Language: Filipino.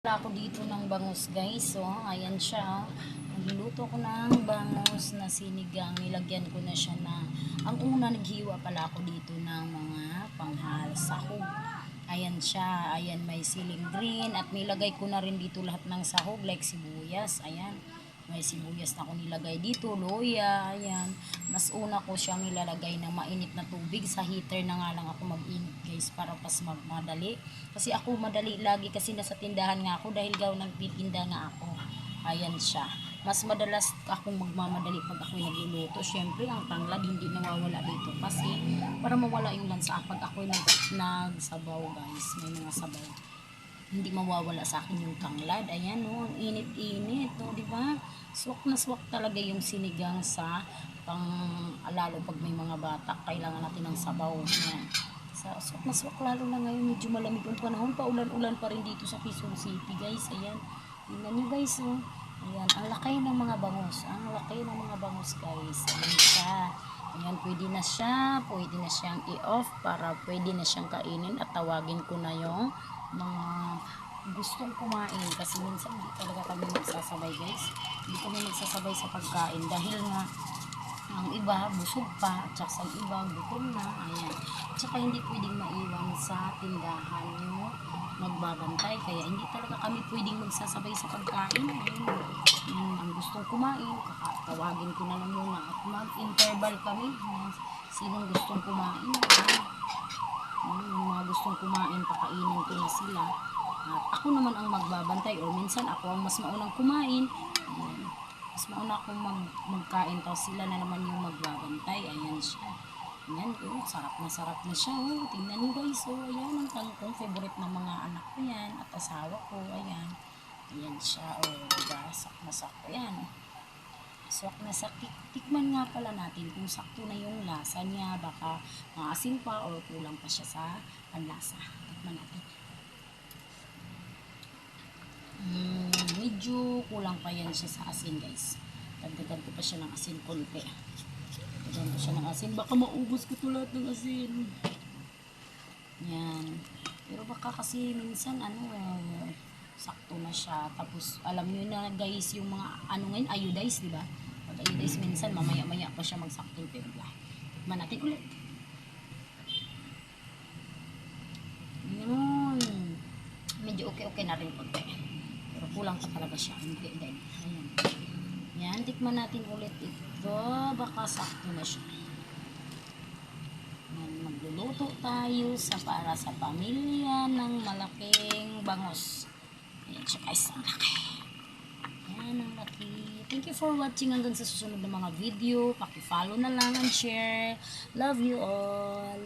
Ako dito ng bangus guys, so ayan siya. Nagluluto ko ng bangus na sinigang, nilagyan ko na siya na, ang una naghiwa pala ako dito ng mga panghal sahog. Ayan siya, ayan may siling green at nilagay ko na rin dito lahat ng sahog like sibuyas, ayan. May sibuyas na ako nilagay dito, loya, ayan. Mas una ko siyang nilalagay ng mainit na tubig. Sa heater na nga lang ako mag-init guys para pas madali. Kasi ako madali lagi kasi nasa tindahan nga ako dahil gaw nagtitinda nga ako. Ayan siya. Mas madalas akong magmamadali pag ako'y nagluluto. Siyempre ang tanglad hindi nawawala dito kasi para mawala yung lansa pag ako'y nagsabaw guys. May mga sabaw hindi mawawala sa akin yung tanglad. Ayan no, ang init-init, no, di ba? Swak na swak talaga yung sinigang sa pang lalo pag may mga bata, kailangan natin ng sabaw. Ayan. Swak na swak lalo na ngayon, medyo malamig ang panahon, paulan-ulan pa rin dito sa Quezon City, guys. Ayan. Tingnan niyo guys, oh. Ayan, ang laki ng mga bangus. Ang laki ng mga bangus, guys. Ayan siya. Ayan, pwede na siyang i-off para pwede na siyang kainin at tawagin ko na yung mga gustong kumain kasi minsan hindi talaga kami magsasabay guys, hindi kami magsasabay sa pagkain dahil nga ang iba busog pa at saka sa iba gutom na, ayan, at saka hindi pwedeng maiwan sa tindahan yung magbabantay, kaya hindi talaga kami pwedeng magsasabay sa pagkain. Ayan, ang gustong kumain tawagin ko na lang muna at mag-interval kami, ayan, sinong gustong kumain, ayan. Yung mga gustong kumain, pakainin ko na sila. At ako naman ang magbabantay o minsan ako ang mas maunang kumain. Ayan. Mas mauna akong magkain tapos sila na naman yung magbabantay. Ayan siya. Ayan, oh, sarap na siya. Oh. Tingnan niyo guys. Oh, ayan, ang kangkong favorite ng mga anak ko yan at asawa ko. Ayan. Ayan siya. Oh, diba? Sak na sak. Ayan. Swak na sa tikman nga pala natin kung sakto na yung lasa niya, baka maasin pa or kulang pa siya sa panlasa. Tikman natin. Medyo kulang pa yan siya sa asin guys. Dagdagan ko pa siya ng asin konti. Dagdagan ko siya ng asin, baka maubos ko ito lahat ng asin. Yan. Pero baka kasi minsan sakto na siya. Tapos alam niyo na guys yung mga ngayon iodize, di ba? Pag iodize minsan mamaya-maya pa siya magsaktong timpla. Tikman natin ulit. Yun. Medyo okay na rin konti. Pero kulang pa talaga siya. Hindi din. Ayan. Yan, tikman natin ulit ito. Baka sakto na siya. Magluluto tayo para sa pamilya ng malaking bangus. Ayan siya guys, ang laki. Ayan, ang laki. Thank you for watching. Hanggang sa susunod na mga video. Paki-follow na lang and share. Love you all.